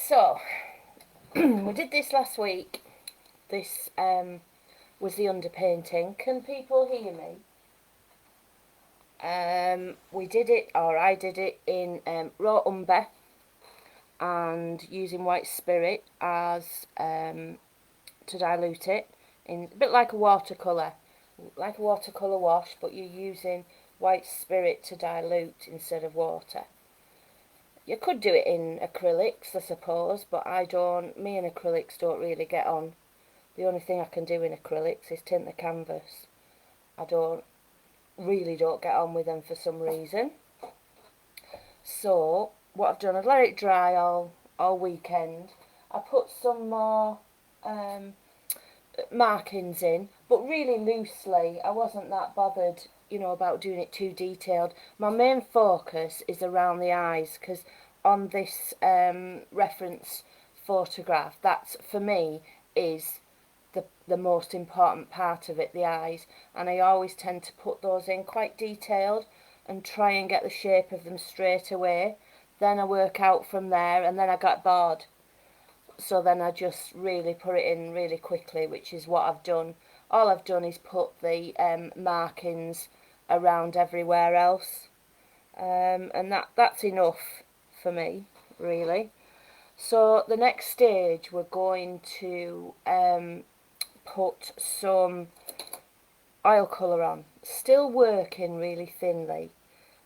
So, we did this last week. This was the underpainting. Can people hear me? We did it, or I did it in raw umber and using white spirit as to dilute it, in a bit like a watercolour wash, but you're using white spirit to dilute instead of water. You could do it in acrylics, I suppose, but me and acrylics don't really get on. The only thing I can do in acrylics is tint the canvas. I really don't get on with them for some reason. So what I've done, I've let it dry all weekend. I put some more markings in, but really loosely. I wasn't that bothered, about doing it too detailed. My main focus is around the eyes, because on this reference photograph, that's, for me, is the most important part of it, the eyes. And I always tend to put those in quite detailed and try and get the shape of them straight away. Then I work out from there, and then I got bored. So then I just really put it in really quickly, which is what I've done. All I've done is put the markings around everywhere else. And that's enough for me, really. So the next stage, we're going to put some oil colour on. Still working really thinly.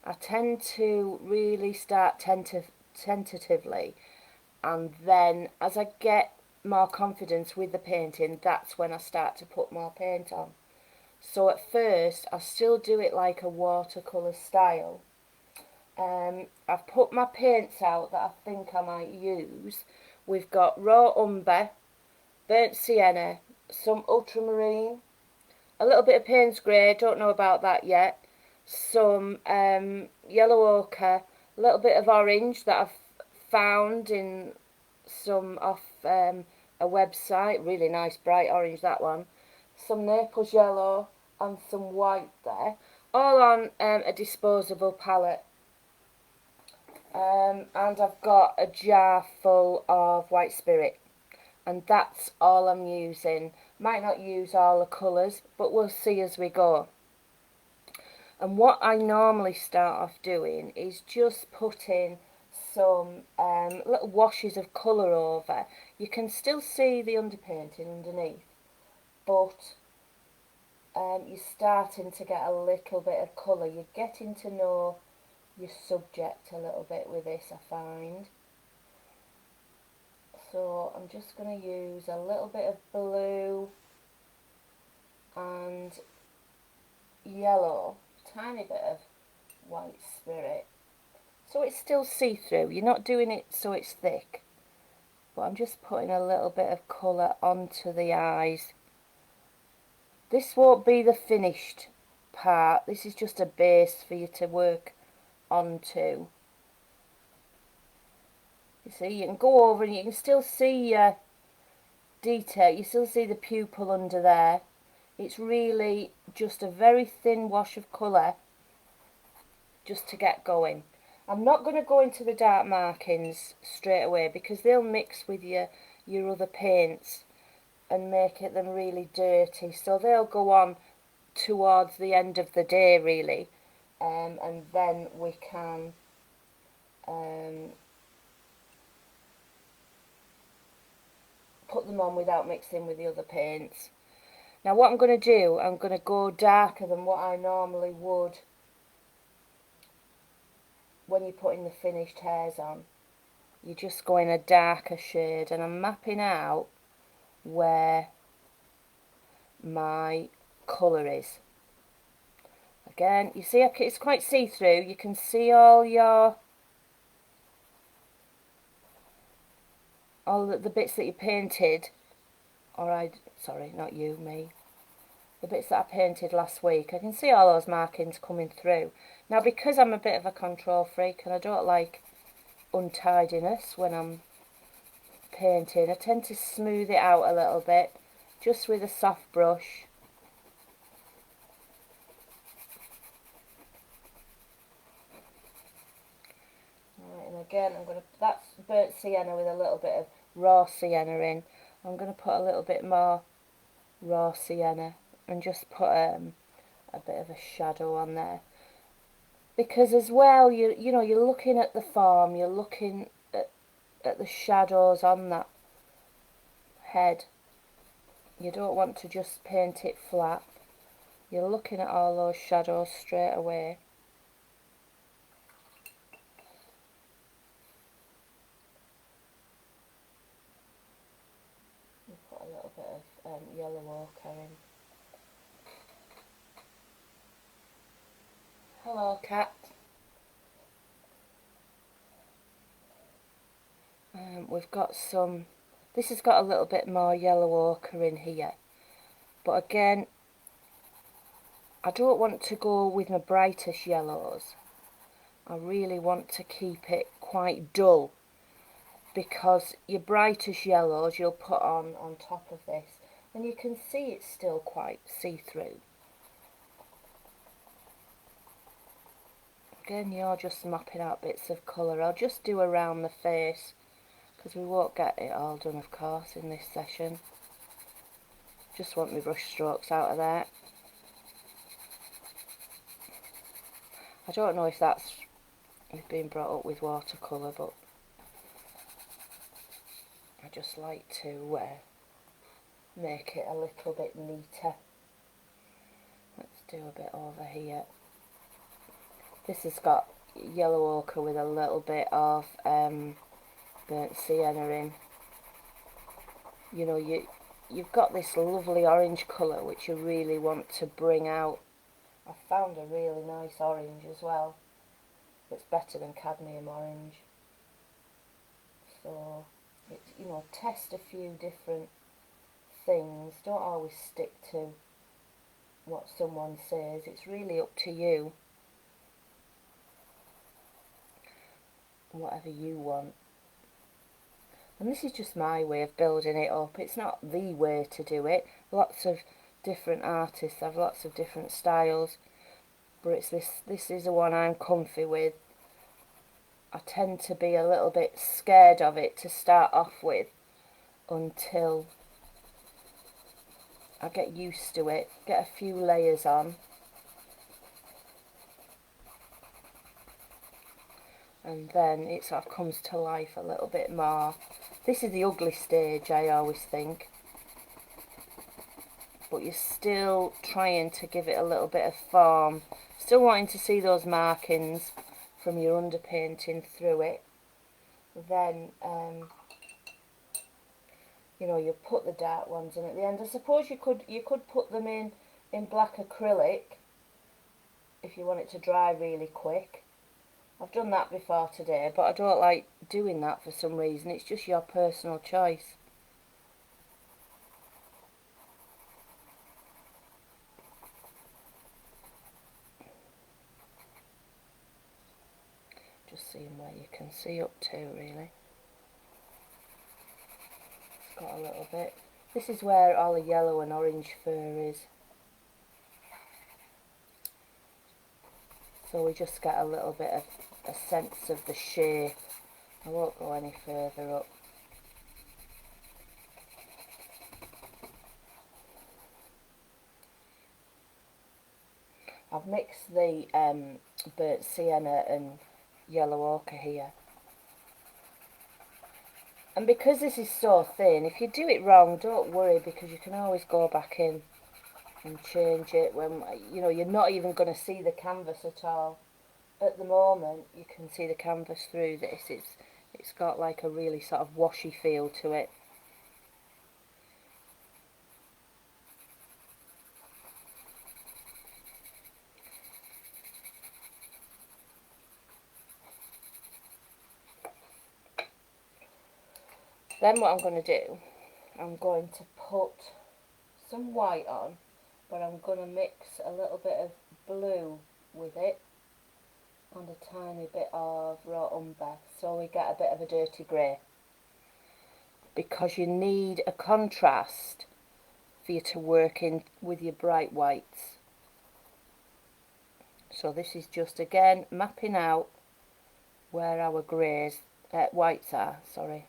I tend to really start tentatively, and then as I get more confidence with the painting, that's when I start to put more paint on. So at first I still do it like a watercolour style. I've put my paints out that I think I might use. We've got raw umber, burnt sienna, some ultramarine, a little bit of Payne's grey, don't know about that yet, some yellow ochre, a little bit of orange that I've found in some off a website, really nice bright orange, that one, some Naples yellow and some white there, all on a disposable palette. And I've got a jar full of white spirit, and that's all I'm using. Might not use all the colours, but we'll see as we go. And what I normally start off doing is just putting some little washes of colour over. You can still see the underpainting underneath, but you're starting to get a little bit of colour. You're getting to know your subject a little bit with this, I find. So I'm just going to use a little bit of blue and yellow, tiny bit of white spirit, so it's still see-through. You're not doing it so it's thick, but I'm just putting a little bit of colour onto the eyes. This won't be the finished part, this is just a base for you to work onto. You see, you can go over and you can still see your detail, you still see the pupil under there. It's really just a very thin wash of colour just to get going. I'm not going to go into the dark markings straight away because they'll mix with your other paints and make them really dirty, so they'll go on towards the end of the day really, and then we can put them on without mixing with the other paints. Now what I'm going to do, I'm going to go darker than what I normally would when you're putting the finished hairs on. You just go in a darker shade, and I'm mapping out where my colour is. Again, you see it's quite see-through. You can see all the bits that you painted, sorry, not you, me. The bits that I painted last week, I can see all those markings coming through. Now because I'm a bit of a control freak and I don't like untidiness when I'm painting, I tend to smooth it out a little bit, just with a soft brush. Right, and again, that's burnt sienna with a little bit of raw sienna in. I'm going to put a little bit more raw sienna and just put a bit of a shadow on there. Because as well, you know, you're looking at the farm, you're looking at the shadows on that head. You don't want to just paint it flat. You're looking at all those shadows straight away. We'll put a little bit of yellow ochre in. Hello, cat. We've got some, this has got a little bit more yellow ochre in here, but again, I don't want to go with my brightest yellows. I really want to keep it quite dull, because your brightest yellows you'll put on top of this, and you can see it's still quite see-through. Again, you're just mapping out bits of colour. I'll just do around the face, because we won't get it all done, of course, in this session. Just want my brush strokes out of there. I don't know if that's being brought up with watercolour, but I just like to make it a little bit neater. Let's do a bit over here. This has got yellow ochre with a little bit of burnt sienna in. You know, you've got this lovely orange colour which you really want to bring out. I found a really nice orange as well. It's better than cadmium orange. So, you know, test a few different things. Don't always stick to what someone says. It's really up to you. Whatever you want. And this is just my way of building it up. It's not the way to do it. Lots of different artists have lots of different styles, but it's this is the one I'm comfy with. I tend to be a little bit scared of it to start off with until I get used to it, get a few layers on, and then it sort of comes to life a little bit more. This is the ugly stage, I always think, but you're still trying to give it a little bit of form, still wanting to see those markings from your underpainting through it. Then you know, you put the dark ones in at the end. I suppose you could put them in black acrylic if you want it to dry really quick. I've done that before today, but I don't like doing that for some reason. It's just your personal choice. Just seeing where you can see up to, really. It's got a little bit. This is where all the yellow and orange fur is. So we just get a little bit of a sense of the shape. I won't go any further up. I've mixed the burnt sienna and yellow ochre here. And because this is so thin, if you do it wrong, don't worry, because you can always go back in and change it when, you know, you're not even going to see the canvas at all. At the moment, you can see the canvas through this. It's got like a really sort of washy feel to it. Then what I'm going to do, I'm going to put some white on, but I'm going to mix a little bit of blue with it and a tiny bit of raw umber, so we get a bit of a dirty grey, because you need a contrast for you to work in with your bright whites. So this is just again mapping out where our greys whites are, sorry.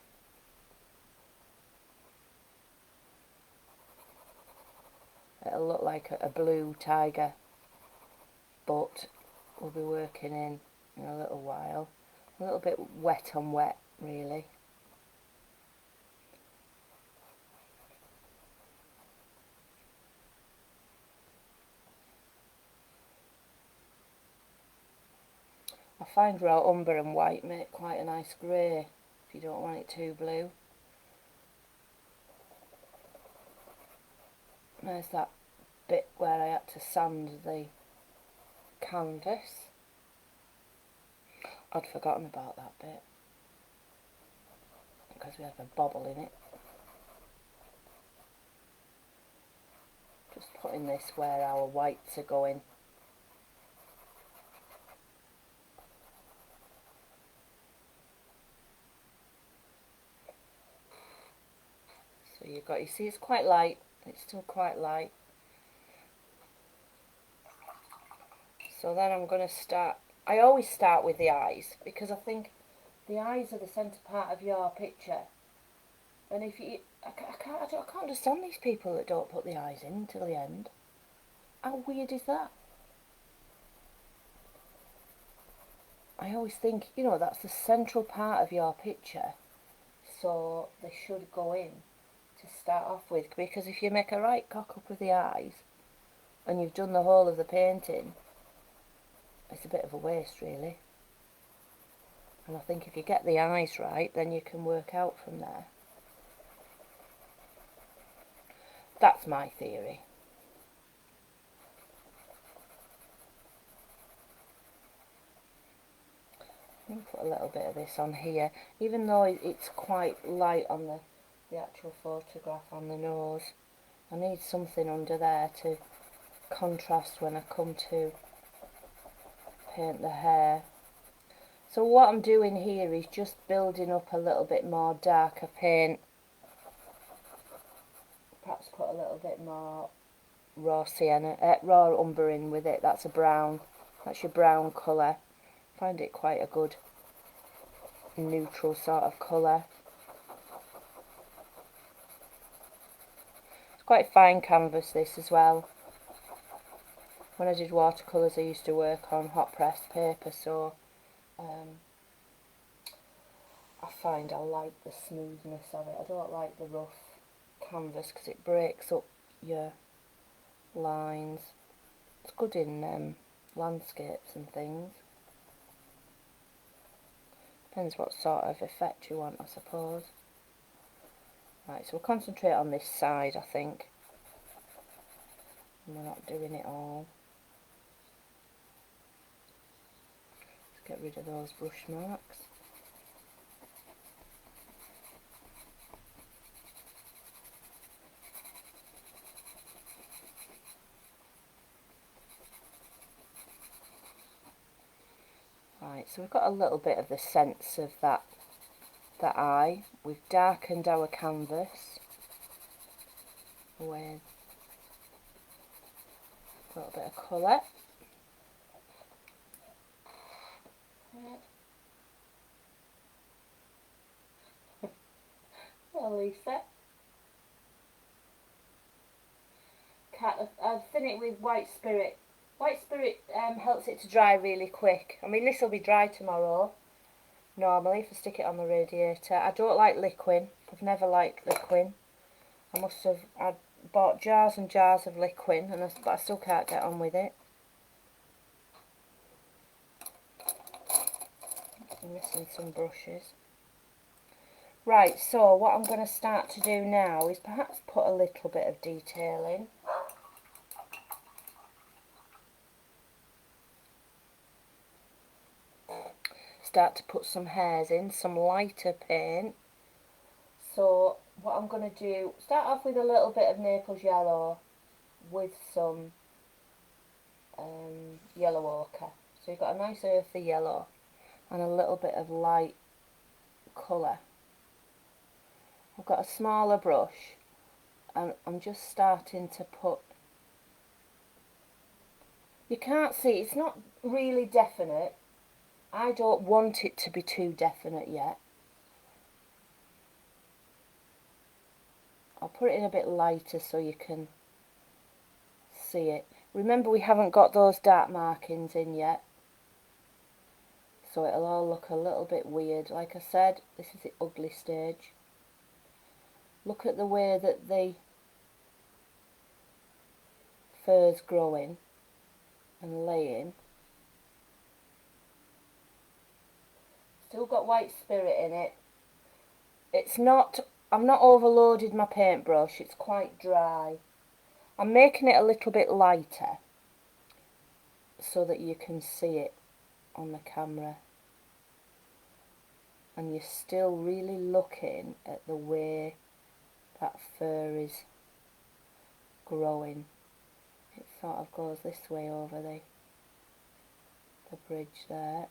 It'll look like a blue tiger, but we'll be working in a little while. A little bit wet on wet, really. I find raw umber and white make quite a nice grey if you don't want it too blue. There's that bit where I had to sand the canvas. I'd forgotten about that bit because we have a bobble in it. Just putting this where our whites are going. So you see it's quite light, it's still quite light. So then I'm going to start, I always start with the eyes because I think the eyes are the centre part of your picture. And if you, I can't understand these people that don't put the eyes in until the end. How weird is that? I always think, you know, that's the central part of your picture, so they should go in to start off with, because if you make a right cock up with the eyes and you've done the whole of the painting, it's a bit of a waste, really. And I think if you get the eyes right, then you can work out from there. That's my theory. I'm going to put a little bit of this on here, even though it's quite light on the actual photograph on the nose. I need something under there to contrast when I come to paint the hair. So what I'm doing here is just building up a little bit more darker paint. Perhaps put a little bit more raw sienna, raw umber in with it. That's a brown. That's your brown colour. I find it quite a good neutral sort of colour. It's quite fine canvas, this as well. When I did watercolours I used to work on hot pressed paper, so I find I like the smoothness of it. I don't like the rough canvas because it breaks up your lines. It's good in landscapes and things. Depends what sort of effect you want, I suppose. Right, so we'll concentrate on this side, I think. And we're not doing it all. Let's get rid of those brush marks. Right, so we've got a little bit of the sense of that eye. We've darkened our canvas with a little bit of colour. Well, Lisa. I've finished it with white spirit. White spirit helps it to dry really quick. I mean, this will be dry tomorrow, normally, if I stick it on the radiator. I don't like liquid. I've never liked liquid. I bought jars and jars of liquid, but I still can't get on with it. I'm missing some brushes. Right, so what I'm going to start to do now is perhaps put a little bit of detail in. Start to put some hairs in, some lighter paint. So what I'm going to do, start off with a little bit of Naples yellow with some yellow ochre. So you've got a nice earthy yellow and a little bit of light colour. I've got a smaller brush and I'm just starting to put, you can't see, it's not really definite. I don't want it to be too definite yet. I'll put it in a bit lighter so you can see it. Remember, we haven't got those dark markings in yet, so it'll all look a little bit weird. Like I said, this is the ugly stage. Look at the way that the fur's growing and laying. Still got white spirit in it. It's not, I've not overloaded my paintbrush, it's quite dry. I'm making it a little bit lighter so that you can see it on the camera. And you're still really looking at the way that fur is growing. It sort of goes this way over the bridge there.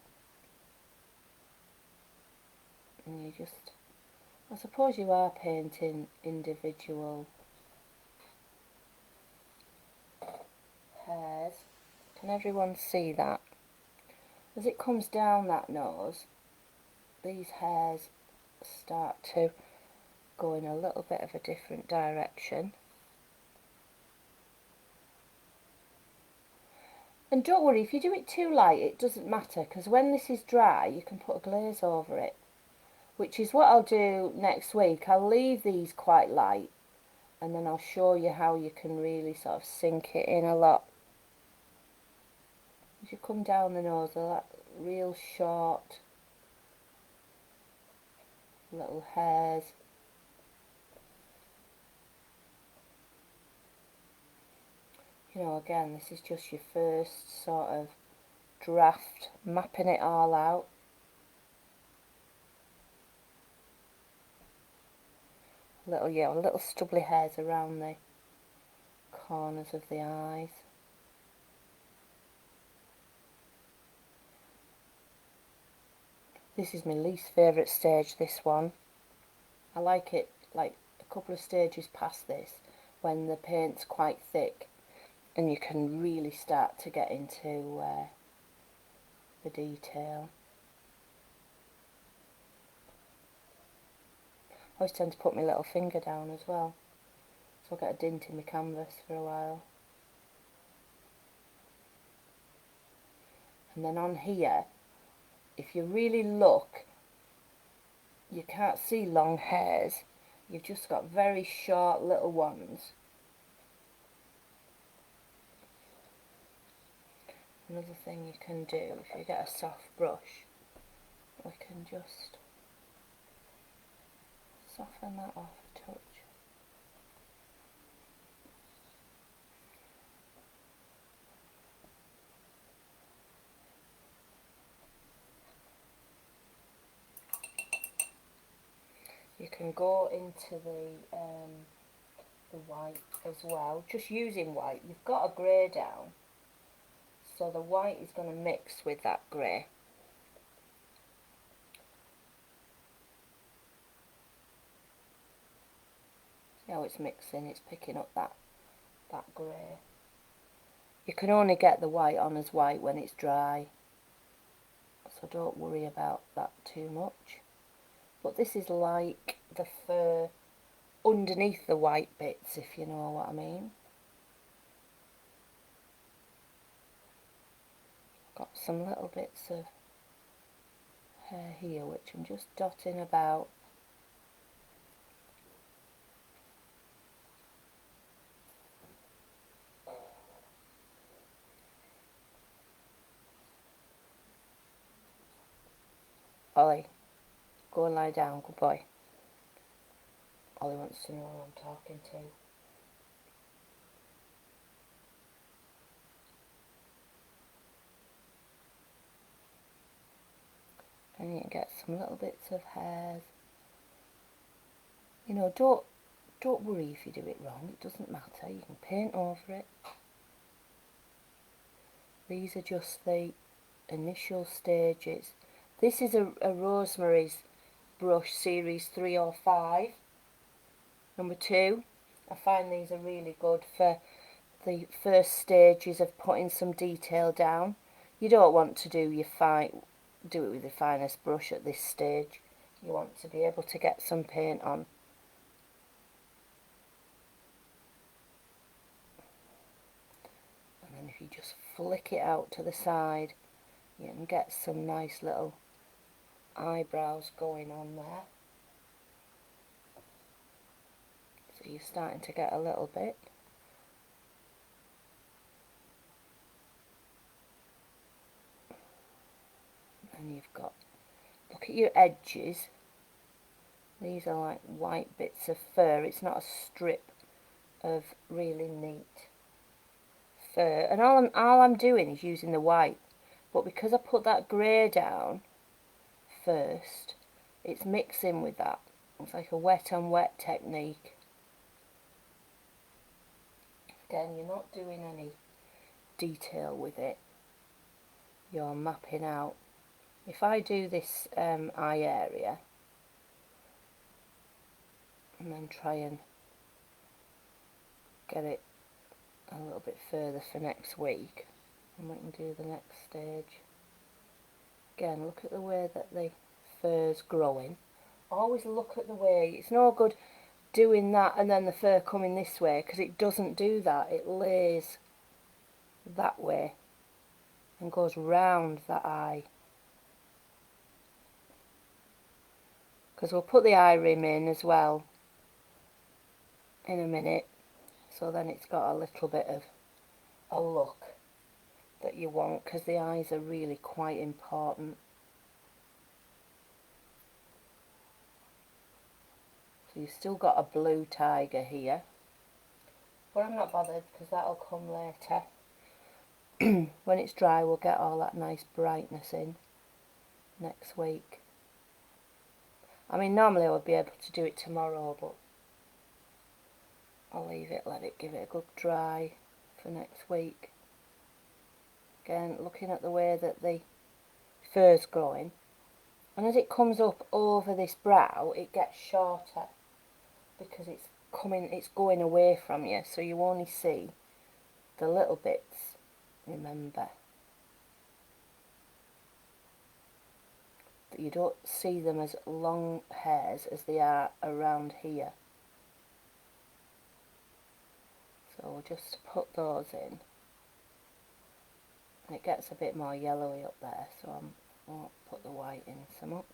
And you just, I suppose you are painting individual hairs. Can everyone see that? As it comes down that nose, these hairs start to go in a little bit of a different direction. And don't worry, if you do it too light, it doesn't matter, because when this is dry, you can put a glaze over it, which is what I'll do next week. I'll leave these quite light, and then I'll show you how you can really sort of sink it in a lot. As you come down the nose, they're like real short little hairs. You know, again, this is just your first sort of draft, mapping it all out. Little stubbly hairs around the corners of the eyes. This is my least favourite stage, this one. I like it like a couple of stages past this, when the paint's quite thick and you can really start to get into the detail. I always tend to put my little finger down as well, so I'll get a dint in my canvas for a while. And then on here, if you really look, you can't see long hairs, you've just got very short little ones. Another thing you can do, if you get a soft brush, we can just soften that off a touch. You can go into the white as well, just using white. You've got a grey down, so the white is going to mix with that grey. See how it's mixing, it's picking up that grey. You can only get the white on as white when it's dry, so don't worry about that too much. But this is like the fur underneath the white bits, if you know what I mean. Got some little bits of hair here which I'm just dotting about. Ollie, go and lie down, good boy. Ollie wants to know who I'm talking to. And you can get some little bits of hairs. You know, don't worry if you do it wrong, it doesn't matter, you can paint over it. These are just the initial stages. This is a Rosemary's brush series 3 or 5. Number 2. I find these are really good for the first stages of putting some detail down. You don't want to do it with the finest brush at this stage. You want to be able to get some paint on. you just flick it out to the side, you can get some nice little eyebrows going on there. So you're starting to get a little bit. And you've got, look at your edges. These are like white bits of fur. It's not a strip of really neat fur. And all I'm doing is using the white. But because I put that grey down first, it's mixing with that. It's like a wet on wet technique. Again, you're not doing any detail with it. You're mapping out. If I do this eye area and then try and get it a little bit further for next week, and we can do the next stage. Again, look at the way that the fur's growing. Always look at the way. It's no good doing that and then the fur coming this way, because it doesn't do that. It lays that way and goes round that eye. Because we'll put the eye rim in as well in a minute, so then it's got a little bit of a look that you want, because the eyes are really quite important. So you've still got a blue tiger here, but I'm not bothered because that'll come later. When it's dry, we'll get all that nice brightness in next week. I mean, normally I would be able to do it tomorrow, but I'll leave it, let it give it a good dry for next week. Again, looking at the way that the fur's growing, and as it comes up over this brow, it gets shorter because it's going away from you, so you only see the little bits, remember. That you don't see them as long hairs as they are around here. So we'll just put those in. And it gets a bit more yellowy up there, so I won't put the white in so much.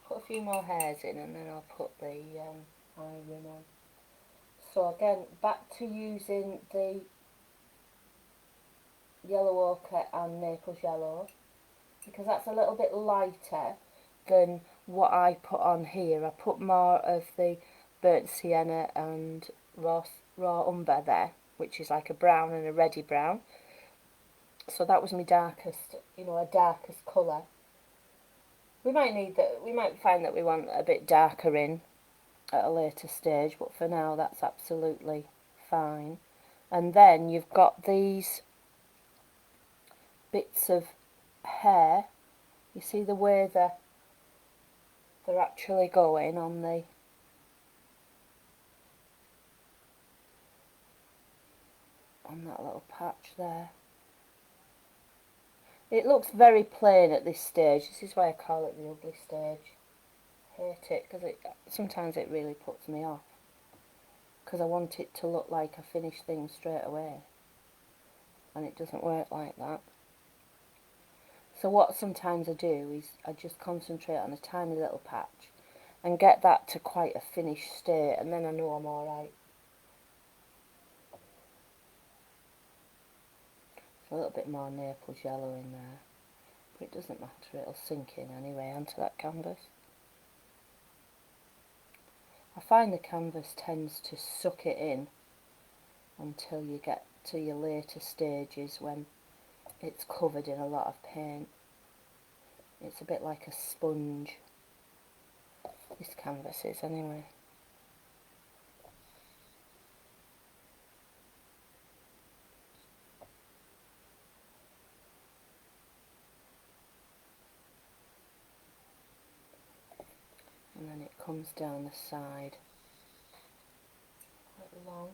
Put a few more hairs in and then I'll put the eye rim on. So again, back to using the yellow ochre and Naples yellow, because that's a little bit lighter than what I put on here. I put more of the burnt sienna and raw umber there, which is like a brown and a reddy brown. So that was my darkest, a darkest colour. We might find that we want a bit darker in at a later stage, but for now that's absolutely fine. And then you've got these bits of hair. You see the way they're actually going on that little patch there. It looks very plain at this stage. This is why I call it the ugly stage. I hate it because sometimes it really puts me off, because I want it to look like a finished thing straight away, and it doesn't work like that. So what sometimes I do is I just concentrate on a tiny little patch and get that to quite a finished state, and then I know I'm alright. A little bit more Naples yellow in there, but it doesn't matter, it'll sink in anyway onto that canvas. I find the canvas tends to suck it in until you get to your later stages when it's covered in a lot of paint. It's a bit like a sponge, this canvas is anyway. And then it comes down the side quite long.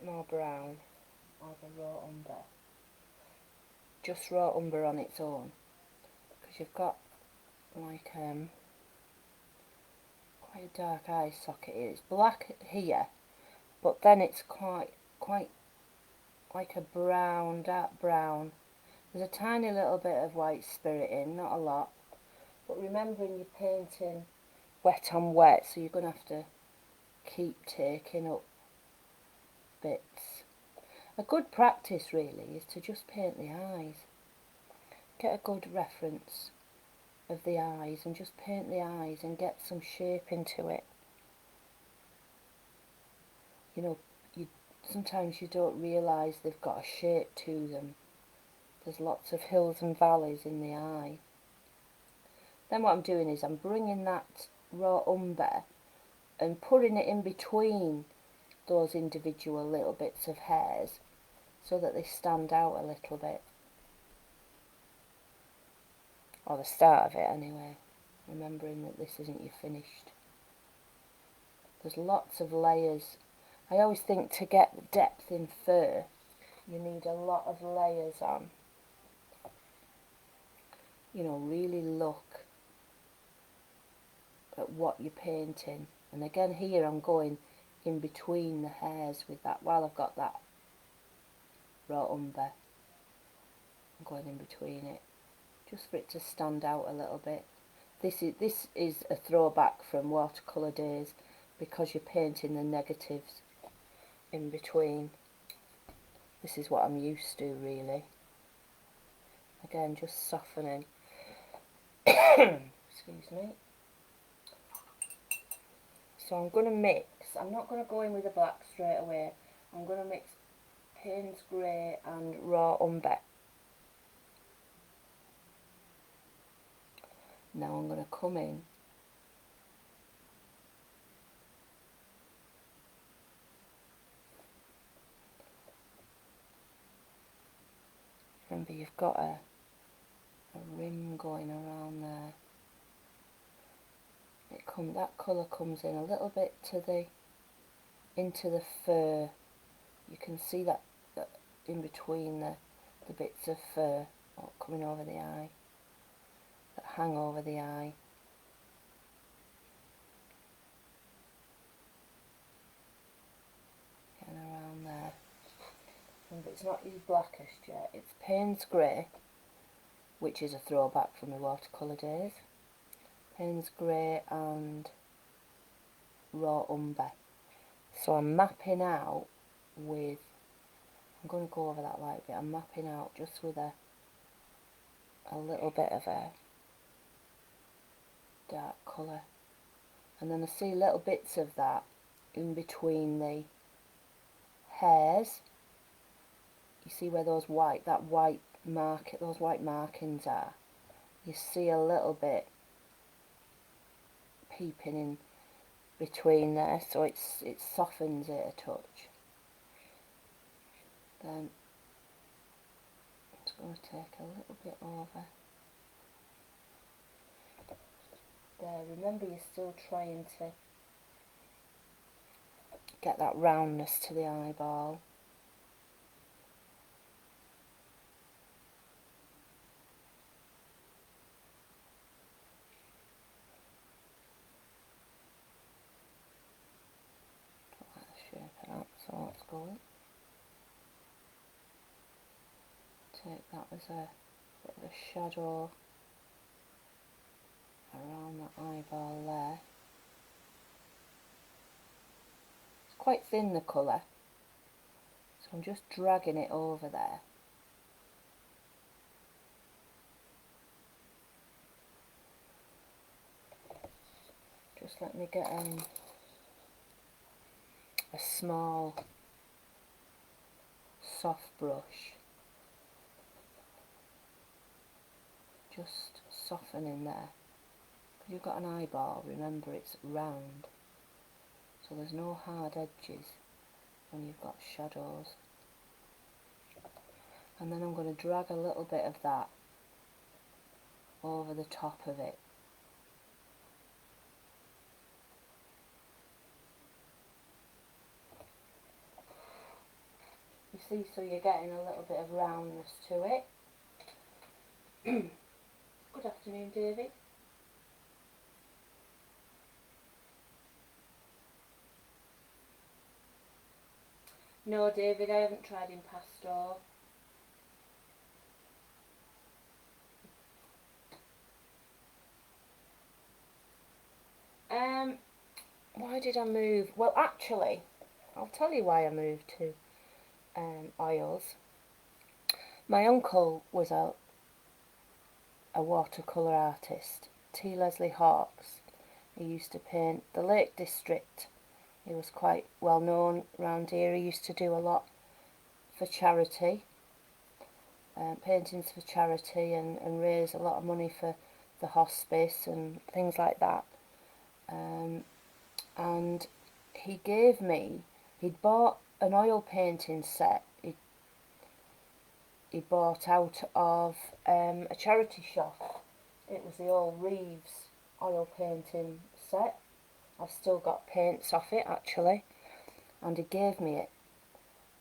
bit more brown, either raw umber, just raw umber on its own, because you've got like quite a dark eye socket here. It's black here, but then it's quite like a brown, dark brown. There's a tiny little bit of white spirit in, not a lot, but remembering you're painting wet on wet, so you're going to have to keep taking up bits. A good practice really is to just paint the eyes. Get a good reference of the eyes and just paint the eyes and get some shape into it. You know, sometimes you don't realise they've got a shape to them. There's lots of hills and valleys in the eye. Then what I'm doing is I'm bringing that raw umber and putting it in between those individual little bits of hairs so that they stand out a little bit. Or the start of it anyway. Remembering that this isn't your finished. There's lots of layers. I always think to get depth in fur, you need a lot of layers on. You know, really look at what you're painting. And again here I'm going in between the hairs with that, while I've got that raw umber, I'm going in between it, just for it to stand out a little bit. This is a throwback from watercolour days, because you're painting the negatives in between. This is what I'm used to really. Again, just softening. Excuse me. So I'm going to mix. I'm not going to go in with the black straight away. I'm going to mix Payne's Grey and raw umber. Now I'm going to come in remember you've got a rim going around there. That colour comes in a little bit into the fur. You can see that in between the bits of fur coming over the eye, that hang over the eye. Getting around there. Remember, it's not used blackest yet. It's Payne's Grey, which is a throwback from the watercolour days. Payne's Grey and raw umber. So I'm mapping out with, I'm going to go over that light bit, I'm mapping out just with a little bit of a dark colour. And then I see little bits of that in between the hairs. You see where those white markings are. You see a little bit peeping in between there, so it softens it a touch. Then I'm just going to take a little bit over there. Remember, you're still trying to get that roundness to the eyeball. Shape it up, so let's go. Take that as a bit of a shadow around that eyeball there. It's quite thin, the colour, so I'm just dragging it over there. Just let me get a small soft brush, just softening there. Because you've got an eyeball, remember it's round, so there's no hard edges when you've got shadows. And then I'm going to drag a little bit of that over the top of it. You see, so you're getting a little bit of roundness to it. Good afternoon, David. No, David, I haven't tried impasto. Why did I move? Well, actually, I'll tell you why I moved to oils. My uncle was a watercolour artist, T. Leslie Hawkes. He used to paint the Lake District. He was quite well known round here. He used to do a lot for charity, paintings for charity, and raise a lot of money for the hospice and things like that. And he'd bought an oil painting set he bought out of a charity shop. It was the old Reeves oil painting set. I've still got paints off it actually, and he gave me it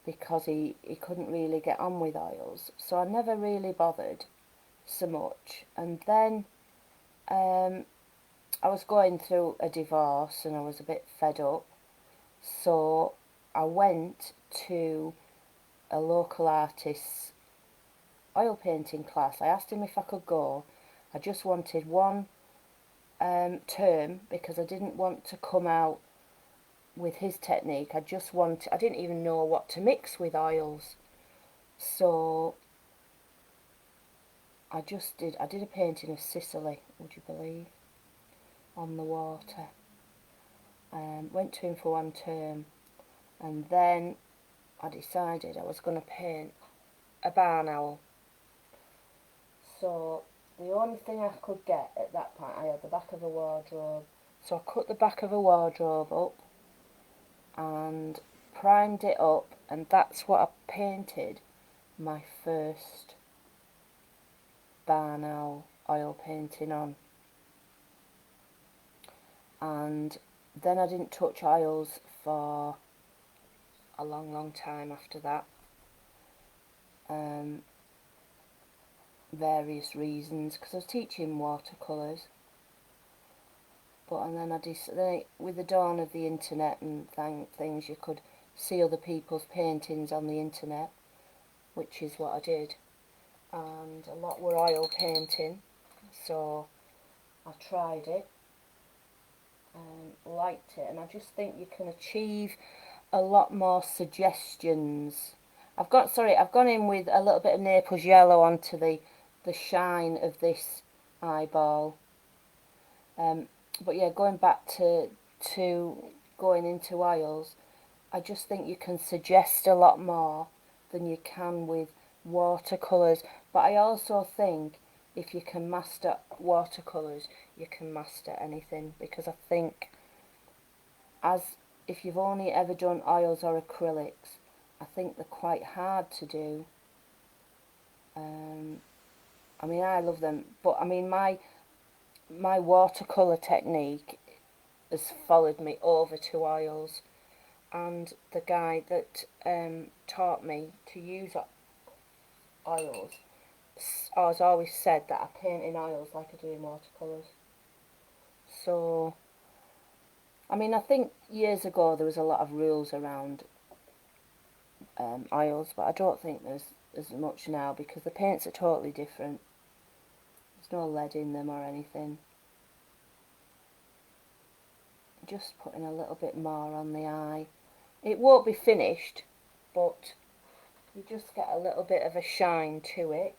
because he couldn't really get on with oils, so I never really bothered so much. And then I was going through a divorce and I was a bit fed up, so I went to a local artist's oil painting class. I asked him if I could go. I just wanted one term because I didn't want to come out with his technique. I didn't even know what to mix with oils. So I did a painting of Sicily, would you believe, on the water. Went to him for one term, and then I decided I was going to paint a barn owl. So the only thing I could get at that point, I had the back of a wardrobe. So I cut the back of a wardrobe up and primed it up, and that's what I painted my first barn owl oil painting on. And then I didn't touch oils for a long time after that. Various reasons, because I was teaching watercolours, and then with the dawn of the internet and things, you could see other people's paintings on the internet, which is what I did, and a lot were oil painting, so I tried it and liked it, and I just think you can achieve a lot more suggestions. I've gone in with a little bit of Naples yellow onto the shine of this eyeball. But yeah, going back to going into oils, I just think you can suggest a lot more than you can with watercolours. But I also think if you can master watercolours, you can master anything, because I think if you've only ever done oils or acrylics, I think they're quite hard to do. I mean, I love them, but I mean, my watercolour technique has followed me over to oils, and the guy that taught me to use oils has always said that I paint in oils like I do in watercolours. So, I mean, I think years ago there was a lot of rules around oils, but I don't think there's as much now, because the paints are totally different. There's no lead in them or anything. Just putting a little bit more on the eye. It won't be finished, but you just get a little bit of a shine to it.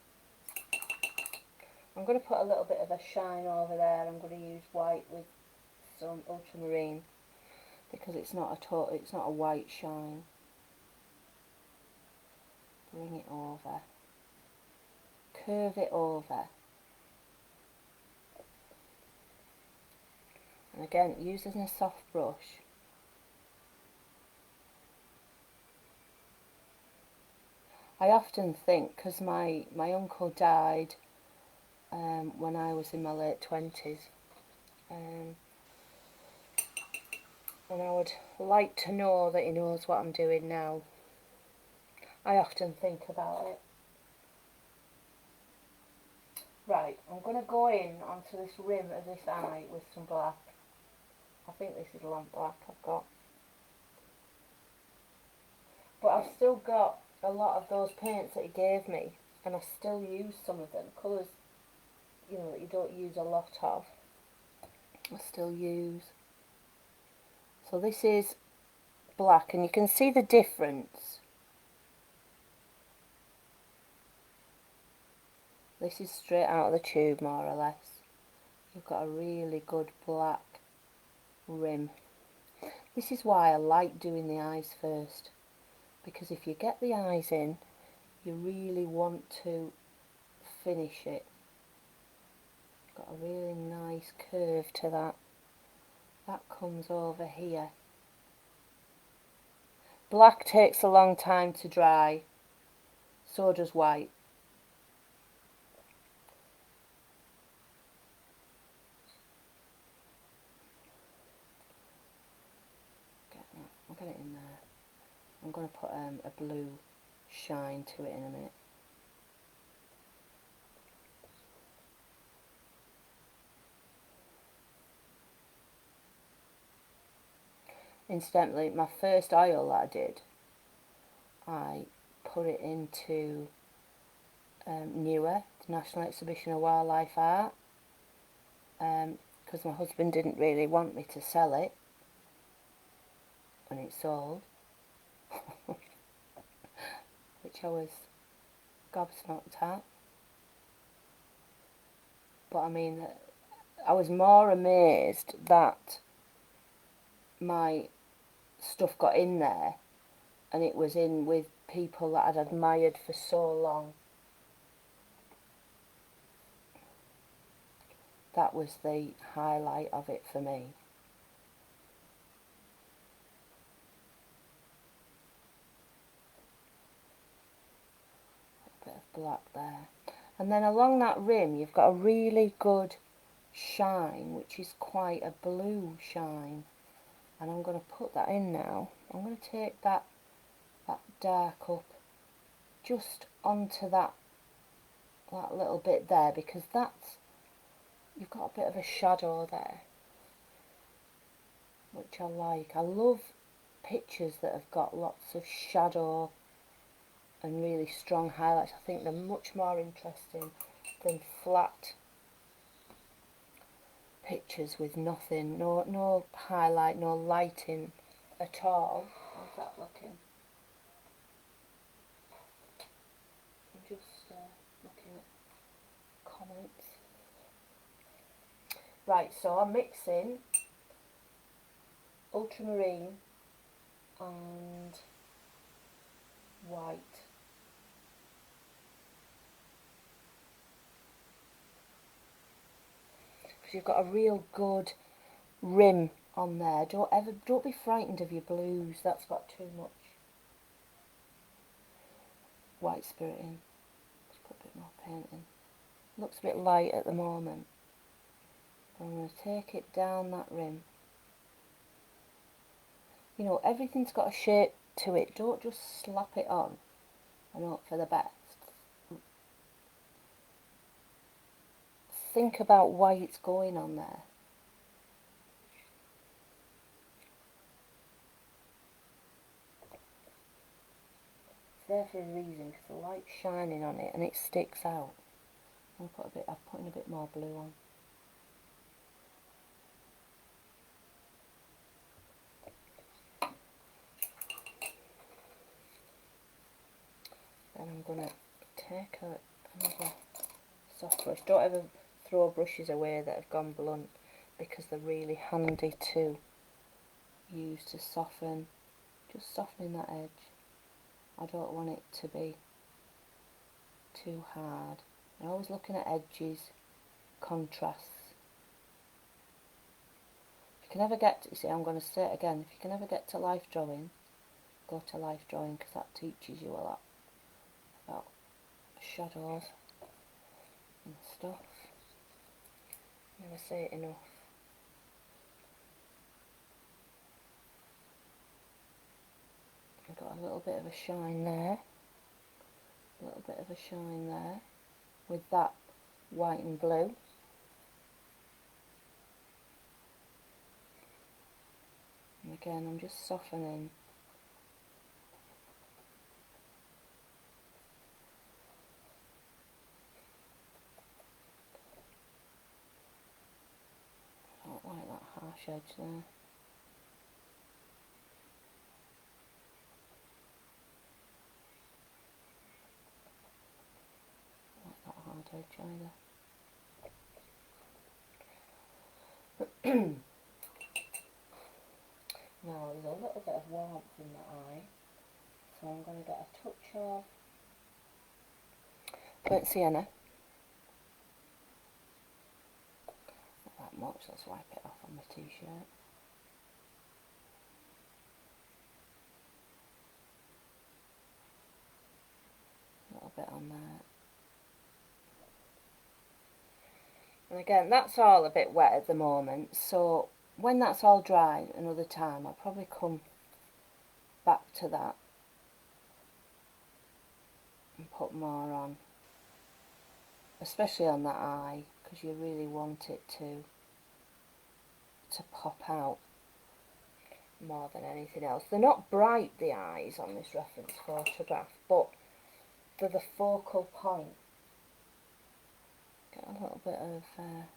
I'm going to put a little bit of a shine over there. I'm going to use white with some ultramarine, because it's not a white shine. Bring it over. Curve it over. And again, using a soft brush. I often think, because my uncle died when I was in my late 20s, and I would like to know that he knows what I'm doing now. I often think about it. Right, I'm going to go in onto this rim of this eye with some black. I think this is lamp black I've got. But I've still got a lot of those paints that he gave me, and I still use some of them. Colours, you know, that you don't use a lot of, I still use. So this is black, and you can see the difference. This is straight out of the tube, more or less. You've got a really good black rim. This is why I like doing the eyes first, because if you get the eyes in, you really want to finish it. Got a really nice curve to that. That comes over here. Black takes a long time to dry, so does white. I'll get it in there. I'm going to put a blue shine to it in a minute. Incidentally, my first oil that I did, I put it into Newer, the National Exhibition of Wildlife Art, because my husband didn't really want me to sell it when it sold, which I was gobsmacked at. But I mean, I was more amazed that my stuff got in there, and it was in with people that I'd admired for so long. That was the highlight of it for me. A bit of black there. And then along that rim you've got a really good shine, which is quite a blue shine. And I'm going to put that in now. I'm going to take that dark up just onto that little bit there, because that's, you've got a bit of a shadow there, which I like. I love pictures that have got lots of shadow and really strong highlights. I think they're much more interesting than flat pictures with nothing, no highlight, no lighting at all. How's that looking? I'm just looking at comments. Right, so I'm mixing ultramarine and white. Because you've got a real good rim on there. Don't be frightened of your blues. That's got too much white spirit in. Let's put a bit more paint in. Looks a bit light at the moment. I'm going to take it down that rim. You know, everything's got a shape to it. Don't just slap it on and hope for the best. Think about why it's going on there. It's there for a reason, because the light's shining on it and it sticks out. I've put in a bit more blue on. Then I'm going to take another soft brush. Don't ever throw brushes away that have gone blunt, because they're really handy to use to soften, just softening that edge. I don't want it to be too hard. I'm always looking at edges, contrasts. If you can ever get to, you see, I'm going to say it again, if you can ever get to life drawing, go to life drawing, because that teaches you a lot about shadows and stuff. Never say it enough. I've got a little bit of a shine there. a shine there with that white and blue. And again, I'm just softening I don't like that harsh edge there. Not that hard edge either. Now there's a little bit of warmth in the eye, so I'm going to get a touch of burnt sienna. Not that much, let's wipe it off on my t-shirt. A little bit on there. And again, that's all a bit wet at the moment, so when that's all dry another time, I'll probably come back to that and put more on, especially on that eye, because you really want it to pop out more than anything else. They're not bright, the eyes on this reference photograph, but they're the focal point. Get a little bit of that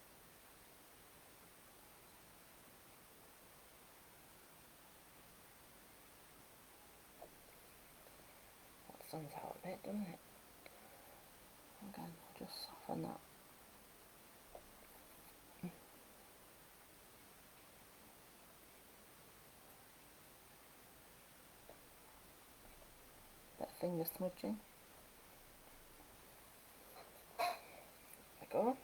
stands out a bit, doesn't it? Again, I'll just soften that. Bit of finger smudging. There we go.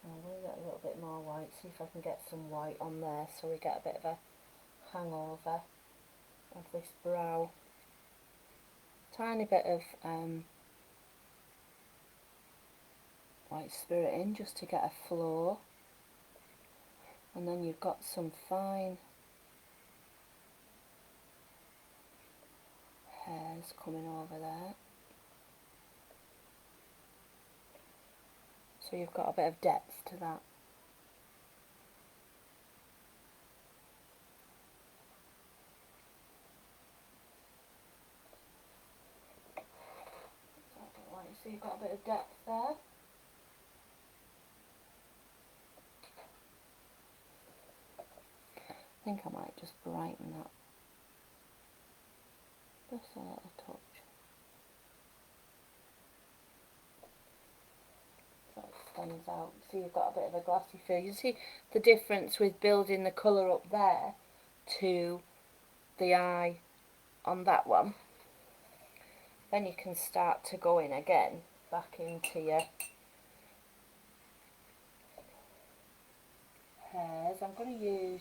I'm going to get a little bit more white, see if I can get some white on there so we get a bit of a hangover of this brow. Tiny bit of white spirit in just to get a flow, and then you've got some fine hairs coming over there, so you've got a bit of depth to that. So you've got a bit of depth there. I think I might just brighten that just a little touch. So it stands out. See, you've got a bit of a glassy feel. You see the difference with building the colour up there to the eye on that one. Then you can start to go in again, back into your hairs. I'm going to use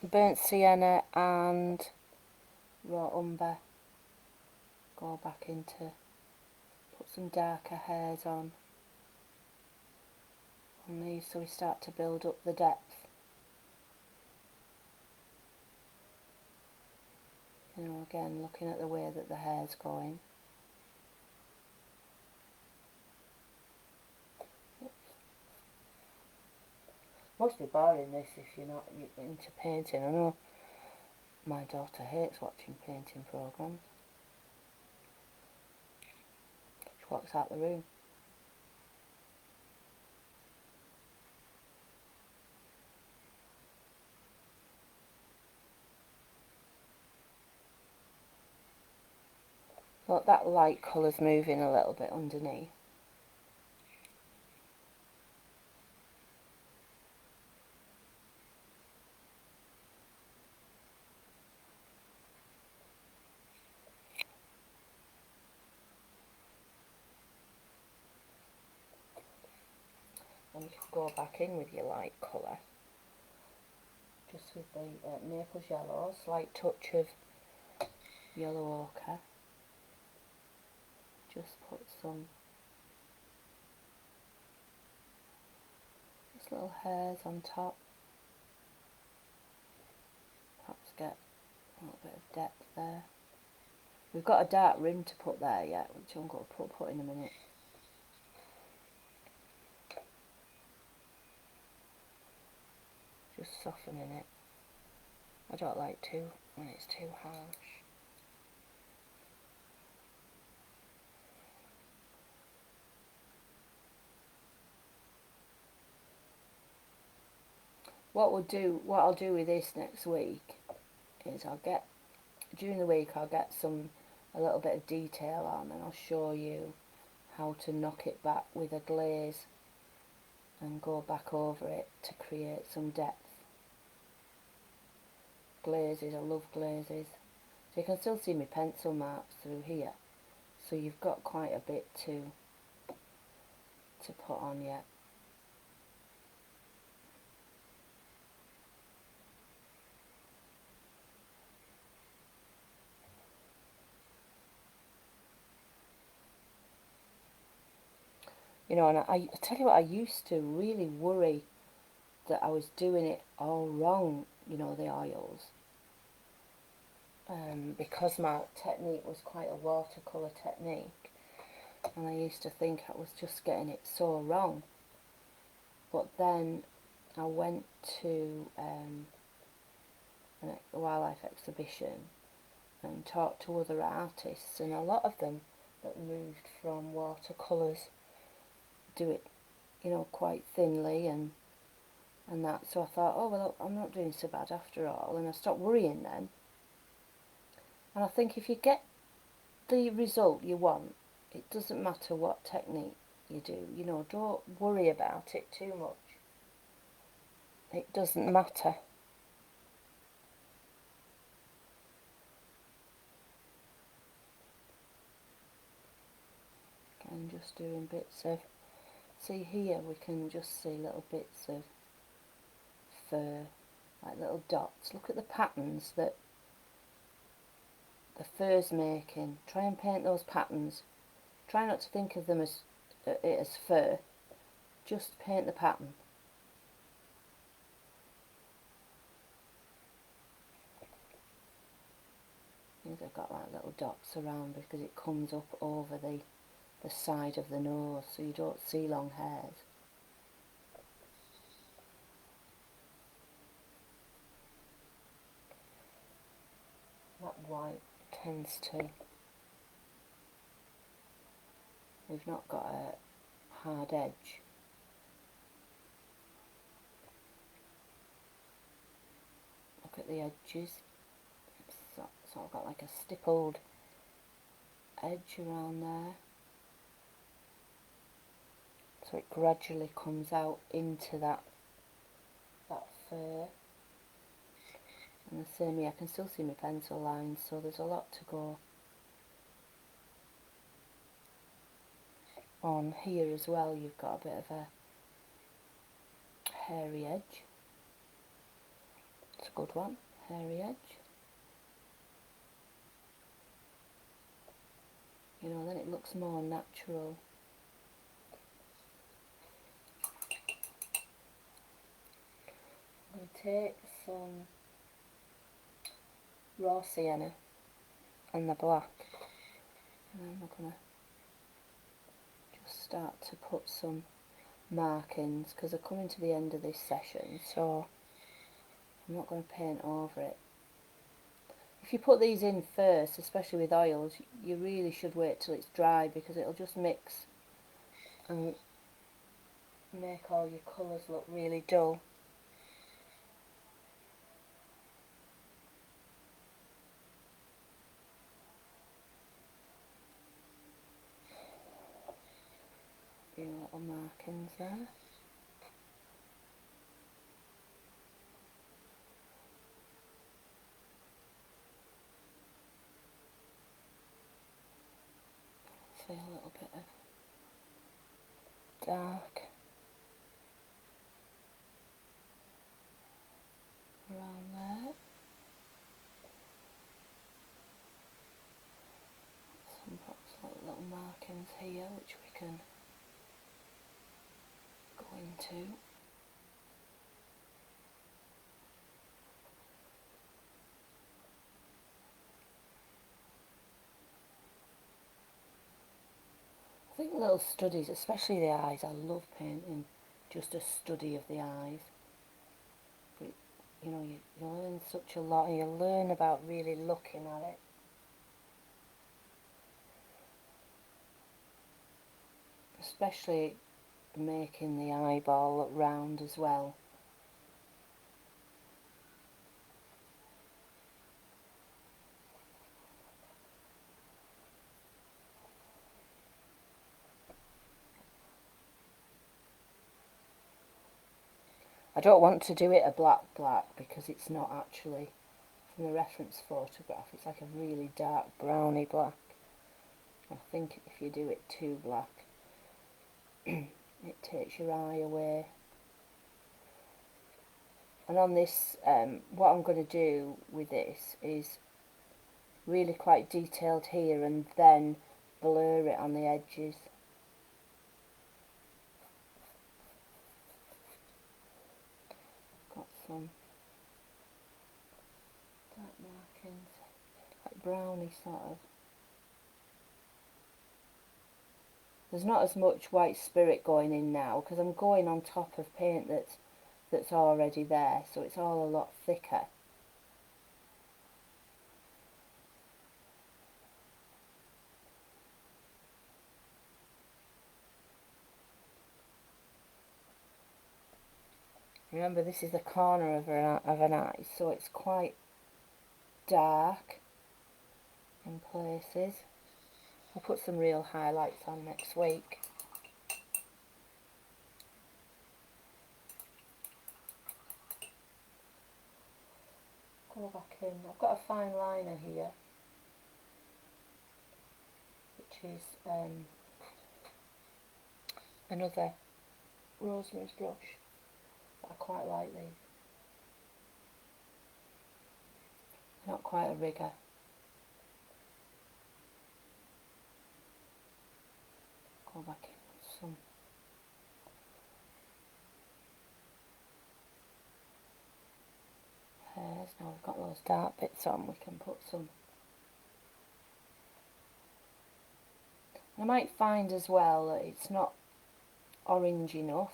burnt sienna and raw umber. Go back into, put some darker hairs on these so we start to build up the depth. You know, again, looking at the way that the hair's going. Must be boring this if you're not into painting. I know my daughter hates watching painting programmes. She walks out the room. Look, that light colour's moving a little bit underneath. And you can go back in with your light colour. Just with the Naples yellow, slight touch of yellow ochre. Just put some just little hairs on top. get a little bit of depth there. We've got a dark rim to put there yet, which I'm going to put in a minute. Just softening it. I don't like when it's too harsh. What I'll do with this next week is during the week I'll get a little bit of detail on, and I'll show you how to knock it back with a glaze and go back over it to create some depth. Glazes, I love glazes. So you can still see my pencil marks through here, so you've got quite a bit to put on yet. You know, and I tell you what, I used to really worry that I was doing it all wrong, you know, the oils. Because my technique was quite a watercolour technique, and I used to think I was just getting it so wrong. But then I went to a wildlife exhibition and talked to other artists, and a lot of them that moved from watercolours do it, you know, quite thinly and that. So I thought, oh well, I'm not doing so bad after all, and I stopped worrying then. And I think if you get the result you want, it doesn't matter what technique you do. You know, don't worry about it too much. It doesn't matter. I'm just doing bits of, see here we can just see little bits of fur, like little dots. Look at the patterns that the fur's making. Try and paint those patterns. Try not to think of them as fur. Just paint the pattern. They've got like little dots around because it comes up over the side of the nose, so you don't see long hairs. That white tends to, we've not got a hard edge. Look at the edges. It's sort of got like a stippled edge around there. So it gradually comes out into that fur. And the same here, I can still see my pencil lines, so there's a lot to go on here as well. You've got a bit of a hairy edge. It's a good one, hairy edge. You know, then it looks more natural. I'm going to take some raw sienna and the black, and then we're going to just start to put some markings, because I'm coming to the end of this session, so I'm not going to paint over it. If you put these in first, especially with oils, you really should wait till it's dry, because it'll just mix and make all your colours look really dull. Few little markings there. See a little bit of dark around there. Some perhaps like little markings here which we can go into. think little studies, especially the eyes, I love painting just a study of the eyes. But, you know, you learn such a lot, and you learn about really looking at it. Especially making the eyeball look round as well. I don't want to do it a black because it's not actually, from the reference photograph, it's like a really dark browny black. I think if you do it too black, it takes your eye away. And on this, what I'm going to do with this is really quite detailed here and then blur it on the edges. Got some dark markings, like browny sort of. There's not as much white spirit going in now because I'm going on top of paint that's already there, so it's all a lot thicker. Remember, this is the corner of an eye, so it's quite dark in places. I'll put some real highlights on next week. Go back in. I've got a fine liner here, which is another Rosemary's brush. I quite like these. Not quite a rigger. Go back in with some. Hairs. Now we've got those dark bits on, we can put some. I might find as well that it's not orange enough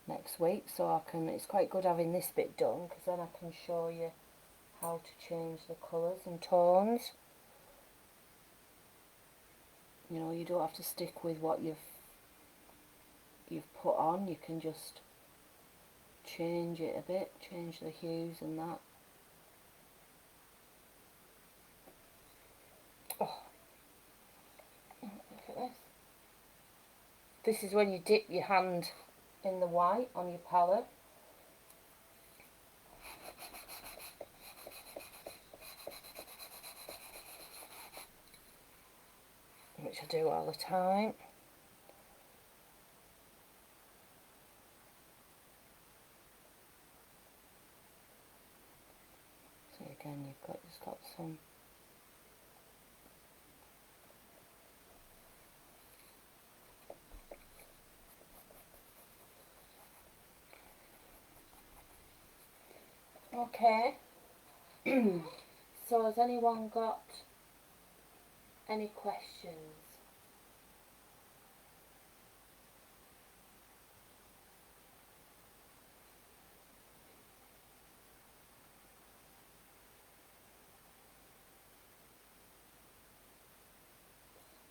next week, so I can. It's quite good having this bit done because then I can show you how to change the colours and tones. You know, you don't have to stick with what you've put on. You can just change it a bit, change the hues and that. Oh, look at this. This is when you dip your hand in the white on your palette. Which I do all the time. So again, you've just got some. Okay. So has anyone got any questions?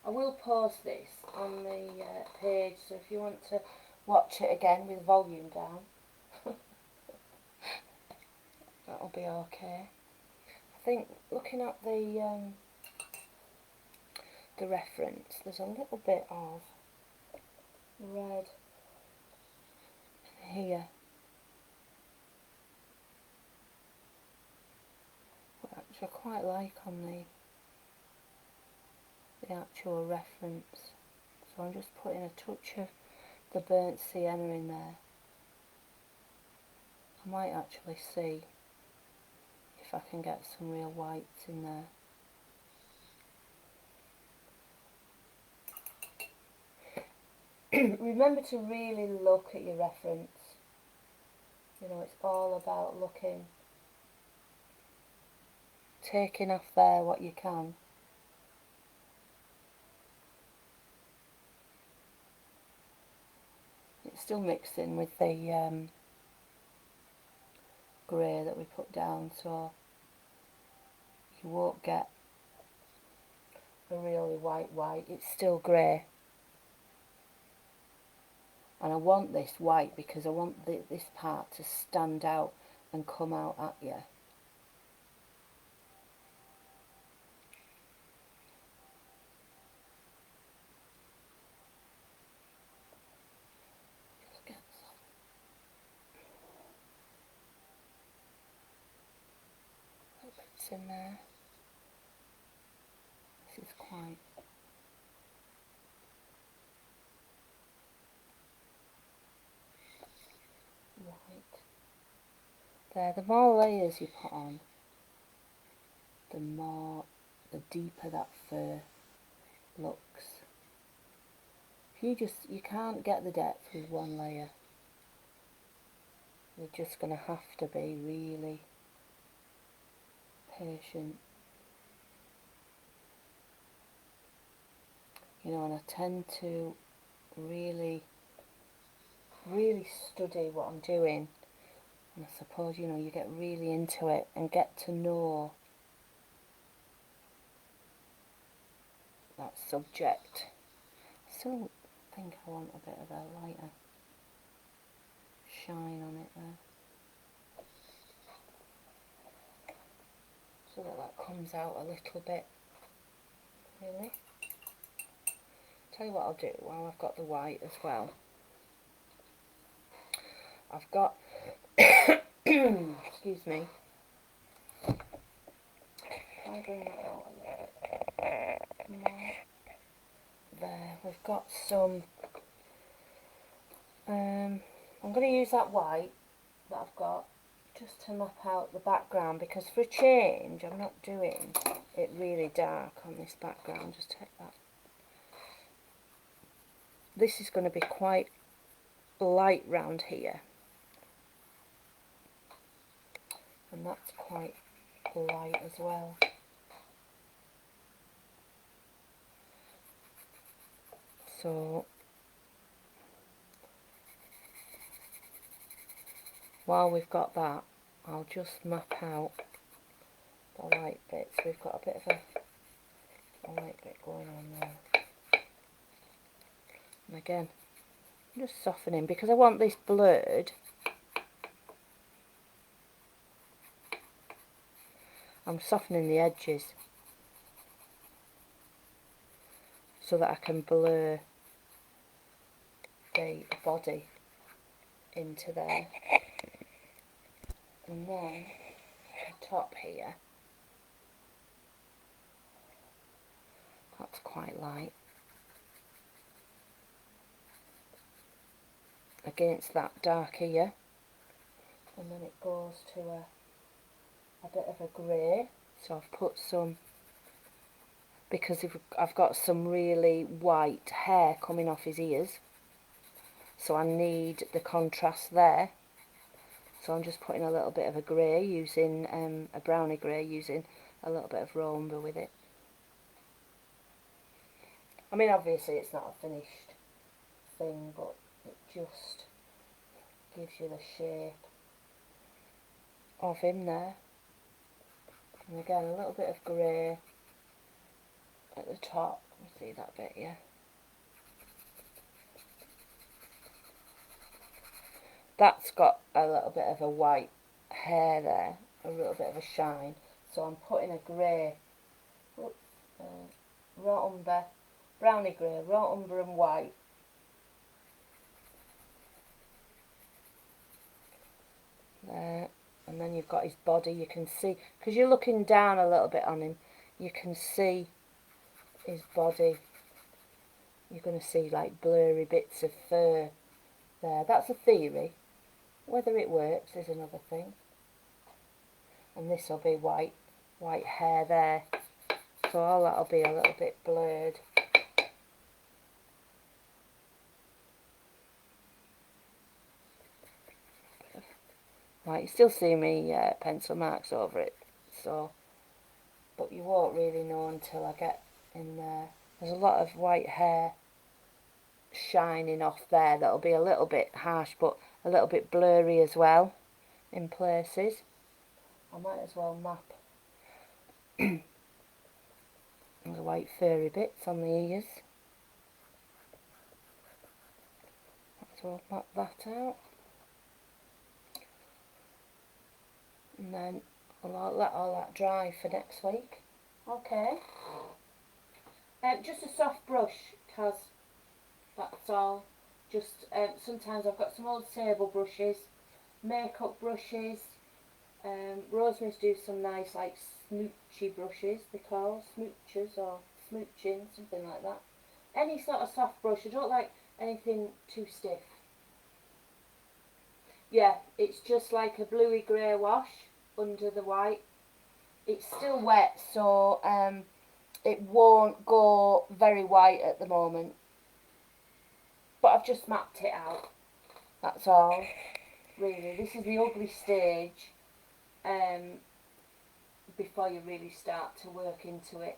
I will post this on the page, so if you want to watch it again with volume down, that'll be okay. I think looking at the reference, there's a little bit of red here, which I quite like on the actual reference. So I'm just putting a touch of the burnt sienna in there. I might actually see if I can get some real whites in there. Remember to really look at your reference. You know, it's all about looking, taking off there what you can. still mixing with the grey that we put down, so you won't get a really white. It's still grey. And I want this white because I want this part to stand out and come out at you. Just get some little bits in there. This is quite white. There, the more layers you put on, the deeper that fur looks. You can't get the depth with one layer. You're just going to have to be really patient. You know, and I tend to really study what I'm doing. And I suppose, you know, you get really into it and get to know that subject. Still think I want a bit of a lighter shine on it there, so that comes out a little bit, really. Tell you what I'll do while I've got the white as well. I've got, excuse me, I'll bring that out a little bit more. There, we've got some, I'm going to use that white that I've got just to map out the background, because for a change I'm not doing it really dark on this background. Just take that. This is going to be quite light round here, and that's quite light as well. So while we've got that, I'll just map out the light bits. We've got a bit of a light bit going on there. And again, I'm just softening because I want this blurred. I'm softening the edges so that I can blur the body into there. And then the top here, that's quite light against that dark here, and then it goes to a bit of a grey. So I've put some, because I've got some really white hair coming off his ears, so I need the contrast there. So I'm just putting a little bit of a grey, using a browny grey, using a little bit of raw umber with it. I mean, obviously it's not a finished thing, but it just gives you the shape of him there. And again, a little bit of grey at the top. You see that bit, yeah? That's got a little bit of a white hair there, a little bit of a shine. So I'm putting a grey, raw umber, browny grey, raw umber and white. There, and then you've got his body. You can see, because you're looking down a little bit on him, you can see his body. You're going to see like blurry bits of fur there. That's a theory. Whether it works is another thing. And this will be white hair there. So all that'll be a little bit blurred. Right, you still see me pencil marks over it. So, but you won't really know until I get in there. There's a lot of white hair shining off there that'll be a little bit harsh but a little bit blurry as well in places. I might as well map the white furry bits on the ears. Might as well map that out. And then I'll let all that dry for next week. Okay. Just a soft brush, Kaz. That's all. Just sometimes I've got some old sable brushes, makeup brushes. Rosemary's do some nice like smoochy brushes, they call smoochers or smooching, something like that. Any sort of soft brush. I don't like anything too stiff. Yeah, it's just like a bluey grey wash under the white. It's still wet, so it won't go very white at the moment. But I've just mapped it out. That's all. Really, this is the ugly stage before you really start to work into it.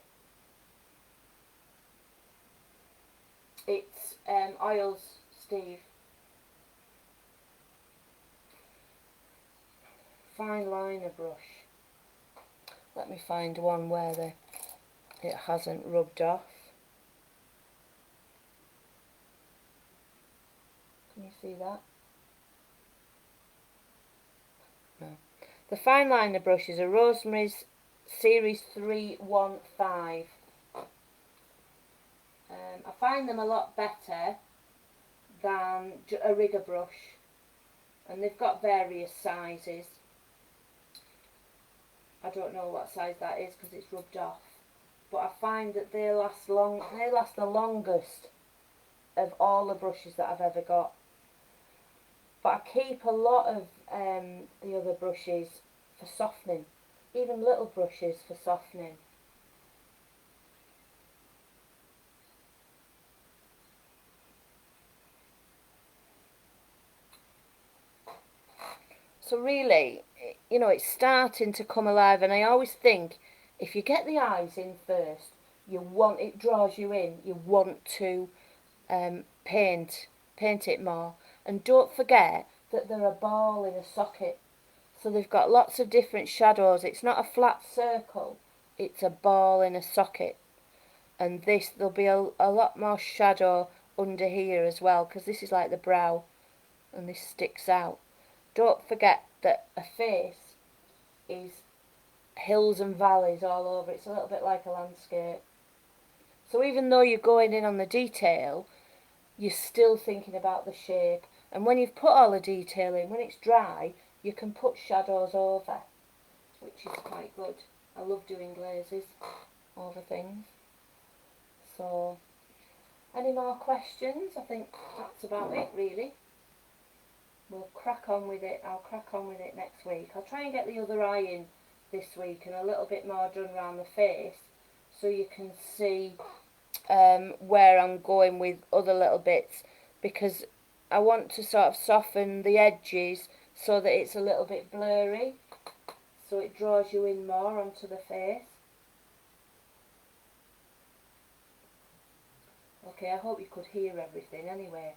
It's oils, Steve. Fine liner brush. Let me find one where it hasn't rubbed off. Can you see that? No. The fine liner brushes are Rosemary's Series 315. I find them a lot better than a rigger brush, and they've got various sizes. I don't know what size that is because it's rubbed off, but I find that they last the longest of all the brushes that I've ever got. But I keep a lot of the other brushes for softening, even little brushes for softening. So really, you know, it's starting to come alive, and I always think if you get the eyes in first, it draws you in. You want to paint it more, and don't forget that they're a ball in a socket. So they've got lots of different shadows. It's not a flat circle; it's a ball in a socket. And there'll be a lot more shadow under here as well, because this is like the brow, and this sticks out. Don't forget that a face is hills and valleys all over. It's a little bit like a landscape. So even though you're going in on the detail, you're still thinking about the shape. And when you've put all the detail in, when it's dry, you can put shadows over, which is quite good. I love doing glazes over things. So, any more questions? I think that's about it, really. We'll crack on with it. I'll crack on with it next week. I'll try and get the other eye in this week and a little bit more done around the face, so you can see where I'm going with other little bits, because I want to sort of soften the edges so that it's a little bit blurry, so it draws you in more onto the face. Okay, I hope you could hear everything anyway.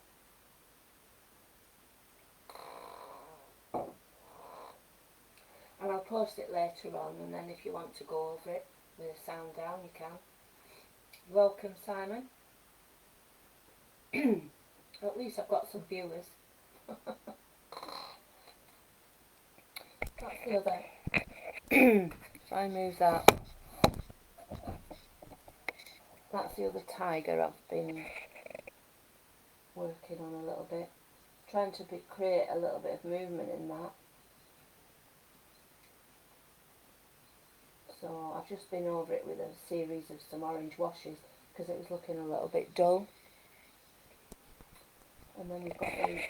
And I'll post it later on, and then if you want to go over it with the sound down, you can. Welcome, Simon. At least I've got some viewers. That's the other. If I move that. That's the other tiger I've been working on a little bit. Trying to create a little bit of movement in that. So I've just been over it with a series of some orange washes because it was looking a little bit dull. And then you've got the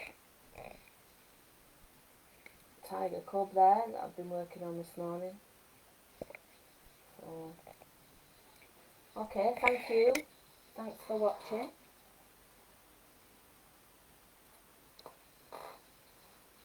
tiger cub there that I've been working on this morning. So, okay, thank you. Thanks for watching.